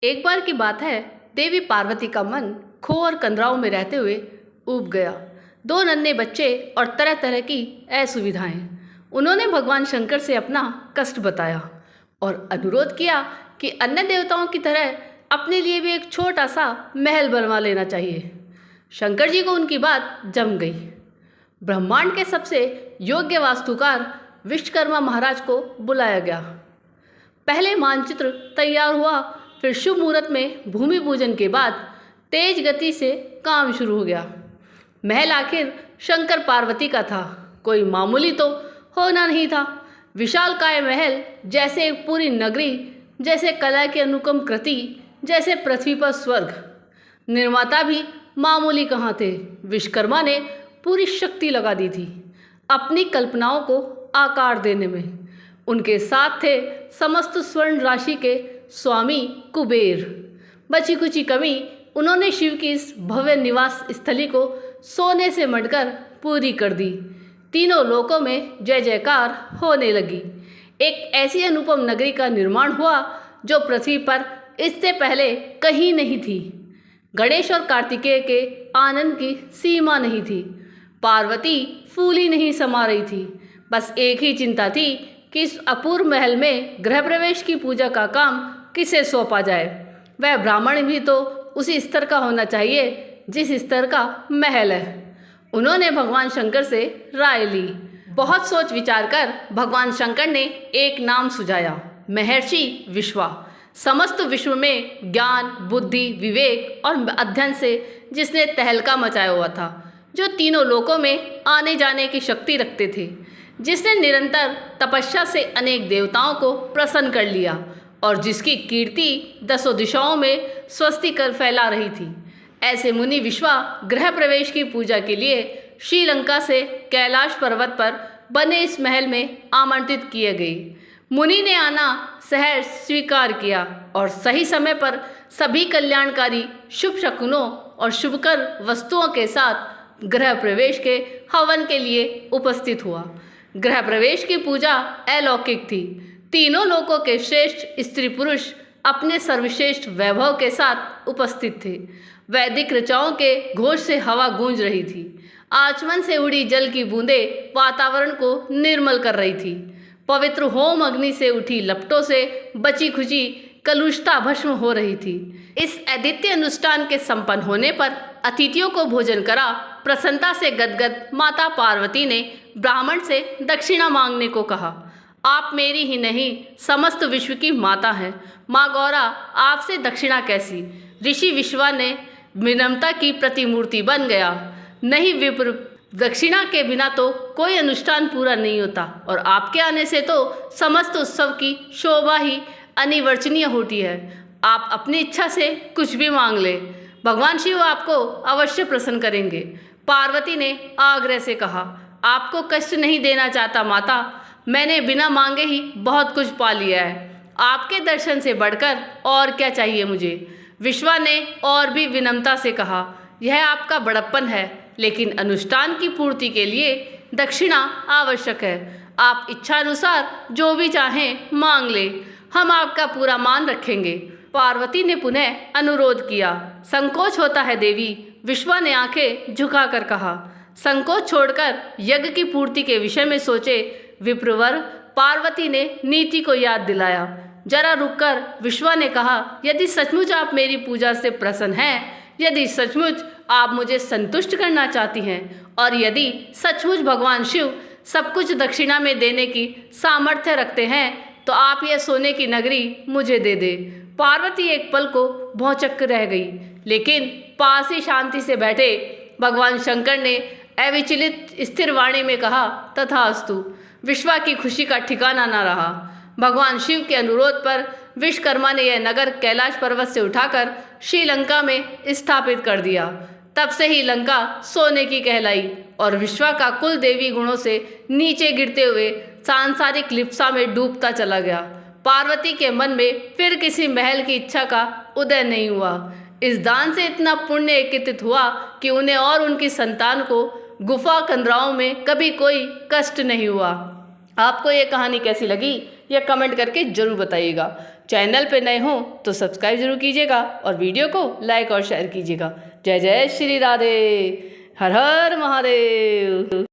एक बार की बात है, देवी पार्वती का मन खो और कंदराओं में रहते हुए ऊब गया। दो नन्हे बच्चे और तरह तरह की असुविधाएं। उन्होंने भगवान शंकर से अपना कष्ट बताया और अनुरोध किया कि अन्य देवताओं की तरह अपने लिए भी एक छोटा सा महल बनवा लेना चाहिए। शंकर जी को उनकी बात जम गई। ब्रह्मांड के सबसे योग्य वास्तुकार विश्वकर्मा महाराज को बुलाया गया। पहले मानचित्र तैयार हुआ, फिर शुभ मुहूर्त में भूमि पूजन के बाद तेज गति से काम शुरू हो गया। महल आखिर शंकर पार्वती का था, कोई मामूली तो होना नहीं था। विशालकाय महल जैसे एक पूरी नगरी, जैसे कला की अनुपम कृति, जैसे पृथ्वी पर स्वर्ग। निर्माता भी मामूली कहाँ थे। विश्वकर्मा ने पूरी शक्ति लगा दी थी अपनी कल्पनाओं को आकार देने में। उनके साथ थे समस्त स्वर्ण राशि के स्वामी कुबेर। बची कुची कमी उन्होंने शिव की इस भव्य निवास स्थली को सोने से मढ़कर पूरी कर दी। तीनों लोकों में जय जयकार होने लगी। एक ऐसी अनुपम नगरी का निर्माण हुआ जो पृथ्वी पर इससे पहले कहीं नहीं थी। गणेश और कार्तिकेय के आनंद की सीमा नहीं थी। पार्वती फूली नहीं समा रही थी। बस एक ही चिंता थी कि इस अपूर्व महल में गृह प्रवेश की पूजा का काम किसे सौंपा जाए। वह ब्राह्मण भी तो उसी स्तर का होना चाहिए जिस स्तर का महल है। उन्होंने भगवान शंकर से राय ली। बहुत सोच विचार कर भगवान शंकर ने एक नाम सुझाया, महर्षि विश्वा। समस्त विश्व में ज्ञान, बुद्धि, विवेक और अध्ययन से जिसने तहलका मचाया हुआ था, जो तीनों लोकों में आने जाने की शक्ति रखते थे, जिसने निरंतर तपस्या से अनेक देवताओं को प्रसन्न कर लिया और जिसकी कीर्ति दसों दिशाओं में स्वस्तिकर फैला रही थी, ऐसे मुनि विश्वा गृह प्रवेश की पूजा के लिए श्रीलंका से कैलाश पर्वत पर बने इस महल में आमंत्रित किए गए। मुनि ने आना सहर्ष स्वीकार किया और सही समय पर सभी कल्याणकारी शुभ शकुनों और शुभकर वस्तुओं के साथ गृह प्रवेश के हवन के लिए उपस्थित हुआ। गृह प्रवेश की पूजा अलौकिक थी। तीनों लोकों के श्रेष्ठ स्त्री पुरुष अपने सर्वश्रेष्ठ वैभव के साथ उपस्थित थे। वैदिक ऋचाओं के घोष से हवा गूंज रही थी। आचमन से उड़ी जल की बूंदें वातावरण को निर्मल कर रही थी। पवित्र होम अग्नि से उठी लपटों से बची खुची कलुषता भस्म हो रही थी। इस अद्वितीय अनुष्ठान के संपन्न होने पर अतिथियों को भोजन करा। प्रसन्नता से गदगद माता पार्वती ने ब्राह्मण से दक्षिणा मांगने को कहा। आप मेरी ही नहीं समस्त विश्व की माता हैं, माँ गौरा, आपसे दक्षिणा कैसी? ऋषि विश्वा ने विनम्रता की प्रतिमूर्ति बन गया। नहीं विप्र, दक्षिणा के बिना तो कोई अनुष्ठान पूरा नहीं होता और आपके आने से तो समस्त उत्सव की शोभा ही अनिवर्चनीय होती है। आप अपनी इच्छा से कुछ भी मांग ले, भगवान शिव आपको अवश्य प्रसन्न करेंगे। पार्वती ने आग्रह से कहा, आपको कष्ट नहीं देना चाहता माता, मैंने बिना मांगे ही बहुत कुछ पा लिया है। आपके दर्शन से बढ़कर और क्या चाहिए मुझे? विश्वा ने और भी विनम्रता से कहा, यह आपका बड़प्पन है, लेकिन अनुष्ठान की पूर्ति के लिए दक्षिणा आवश्यक है। आप इच्छानुसार जो भी चाहें मांग ले, हम आपका पूरा मान रखेंगे। पार्वती ने पुनः अनुरोध किया। संकोच होता है देवी, विश्वा ने आंखें झुकाकर कहा। संकोच छोड़कर यज्ञ की पूर्ति के विषय में सोचे विप्रवर। पार्वती ने नीति को याद दिलाया। जरा रुककर विश्वा ने कहा, यदि सचमुच आप मेरी पूजा से प्रसन्न हैं, यदि सचमुच आप मुझे संतुष्ट करना चाहती हैं और यदि सचमुच भगवान शिव सब कुछ दक्षिणा में देने की सामर्थ्य रखते हैं, तो आप यह सोने की नगरी मुझे दे दे। पार्वती एक पल को भौचक्क रह गई, लेकिन पास ही शांति से बैठे भगवान शंकर ने अविचलित स्थिर वाणी में कहा, तथास्तु। विश्वा की खुशी का ठिकाना न रहा। भगवान शिव के अनुरोध पर विश्वकर्मा ने यह नगर कैलाश पर्वत से उठाकर श्रीलंका में स्थापित कर दिया। तब से ही लंका सोने की कहलाई और विश्वा का कुल देवी गुणों से नीचे गिरते हुए सांसारिक लिप्सा में डूबता चला गया। पार्वती के मन में फिर किसी महल की इच्छा का उदय नहीं हुआ। इस दान से इतना पुण्य एकत्रित हुआ कि उन्हें और उनकी संतान को गुफा कंदराओं में कभी कोई कष्ट नहीं हुआ। आपको ये कहानी कैसी लगी, यह कमेंट करके जरूर बताइएगा। चैनल पे नए हों तो सब्सक्राइब जरूर कीजिएगा और वीडियो को लाइक और शेयर कीजिएगा। जय जय श्री राधे, हर हर महादेव।